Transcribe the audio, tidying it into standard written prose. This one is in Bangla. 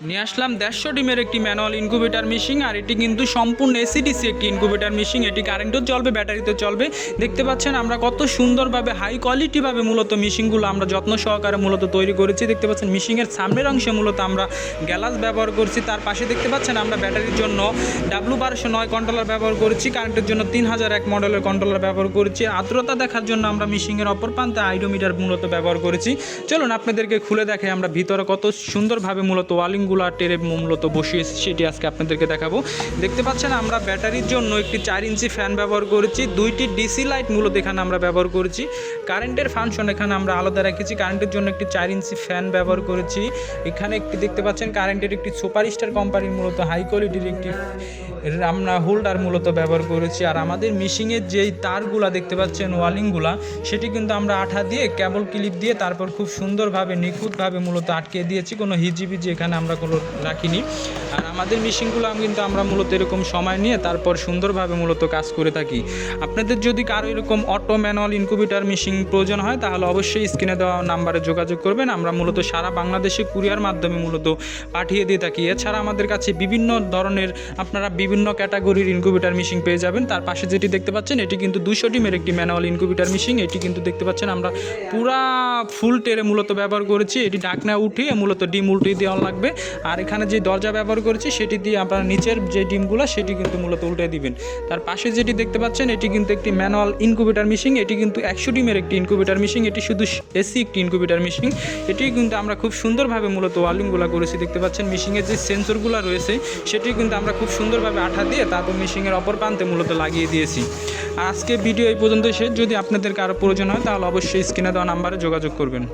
নিয়ে আসলাম 150 ডিমের একটি ম্যানুয়াল ইনকিউবেটর মেশিন। আর এটি কিন্তু সম্পূর্ণ এসিডিসি একটি ইনকিউবেটর মেশিন। এটি কারেন্টেও চলবে, ব্যাটারিতে চলবে। দেখতে পাচ্ছেন আমরা কত সুন্দরভাবে হাই কোয়ালিটিভাবে মূলত মেশিনগুলো আমরা যত্ন সহকারে মূলত তৈরি করেছি। দেখতে পাচ্ছেন মেশিনের সামনের অংশে মূলত আমরা গ্যালাস ব্যবহার করছি। তার পাশে দেখতে পাচ্ছেন আমরা ব্যাটারির জন্য W1209 কন্ট্রোলার ব্যবহার করেছি। কারেন্টের জন্য 3001 মডেলের কন্ট্রোলার ব্যবহার করেছি। আর্দ্রতা দেখার জন্য আমরা মেশিনের অপর প্রান্তে আইডোমিটার মূলত ব্যবহার করেছি। চলুন আপনাদেরকে খুলে দেখাই আমরা ভিতরে কত সুন্দরভাবে মূলত ওয়ালিং টেরে মূলত বসিয়েছি, সেটি আজকে আপনাদেরকে দেখাবো। দেখতে পাচ্ছেন আমরা ব্যাটারির জন্য একটি 4 ইঞ্চি ফ্যান ব্যবহার করেছি। 2টি ডিসি লাইট মূলত এখানে আমরা ব্যবহার করেছি। কারেন্টের ফাংশন এখানে আমরা আলাদা রেখেছি। কারেন্টের জন্য একটি 4 ইঞ্চি ফ্যান ব্যবহার করেছি। এখানে একটি দেখতে পাচ্ছেন কারেন্টের একটি সুপারস্টার কোম্পানির মূলত হাই কোয়ালিটির একটি আমরা হোল্ডার মূলত ব্যবহার করেছি। আর আমাদের মেশিনের যেই তারগুলা দেখতে পাচ্ছেন ওয়ালিংগুলা, সেটি কিন্তু আমরা আঠা দিয়ে কেবল ক্লিপ দিয়ে তারপর খুব সুন্দরভাবে নিখুঁতভাবে মূলত আটকে দিয়েছি। কোনো হিজিবিজি এখানে আমরা কোনো রাখিনি। আর আমাদের মেশিনগুলো কিন্তু আমরা মূলত এরকম সময় নিয়ে তারপর সুন্দরভাবে মূলত কাজ করে থাকি। আপনাদের যদি কারো এরকম অটো ম্যানুয়াল ইনকিউবেটর মেশিন প্রয়োজন হয় তাহলে অবশ্যই স্ক্রিনে দেওয়া নাম্বারে যোগাযোগ করবেন। আমরা মূলত সারা বাংলাদেশে কুরিয়ার মাধ্যমে মূলত পাঠিয়ে দিয়ে থাকি। এছাড়া আমাদের কাছে বিভিন্ন ধরনের আপনারা বিভিন্ন ক্যাটাগরির ইনকিউবেটর মেশিন পেয়ে যাবেন। তার পাশে যেটি দেখতে পাচ্ছেন এটি কিন্তু 200 ডিমের একটি ম্যানুয়াল ইনকিউবেটর মেশিন। এটি কিন্তু দেখতে পাচ্ছেন আমরা পুরা ফুল টেরে মূলত ব্যবহার করেছি। এটি ঢাকনা উঠিয়ে মূলত ডিম উল্টিয়ে দেওয়া লাগবে। আর এখানে যে দরজা ব্যবহার করেছি সেটি দিয়ে আপনারা নিচের যে ডিমগুলো সেটি কিন্তু মূলত উল্টে দিবেন। তার পাশে যেটি দেখতে পাচ্ছেন এটি কিন্তু একটি ম্যানুয়াল ইনকিউবেটর মেশিন। এটি কিন্তু 100 ডিমের একটি ইনকিউবেটর মেশিন। এটি শুধু এসি একটি ইনকিউবেটর মেশিন। এটি কিন্তু আমরা খুব সুন্দরভাবে মূলত ওয়ালিংগুলো করেছি। দেখতে পাচ্ছেন মেশিনের যে সেন্সরগুলো রয়েছে সেটি কিন্তু আমরা খুব সুন্দরভাবে আঠা দিয়ে তারপর মেশিনের অপর প্রান্তে মূলত লাগিয়ে দিয়েছি। আর আজকে ভিডিও এই পর্যন্ত শেষ। যদি আপনাদের কারো প্রয়োজন হয় তাহলে অবশ্যই স্ক্রিনে দেওয়া নাম্বারে যোগাযোগ করবেন।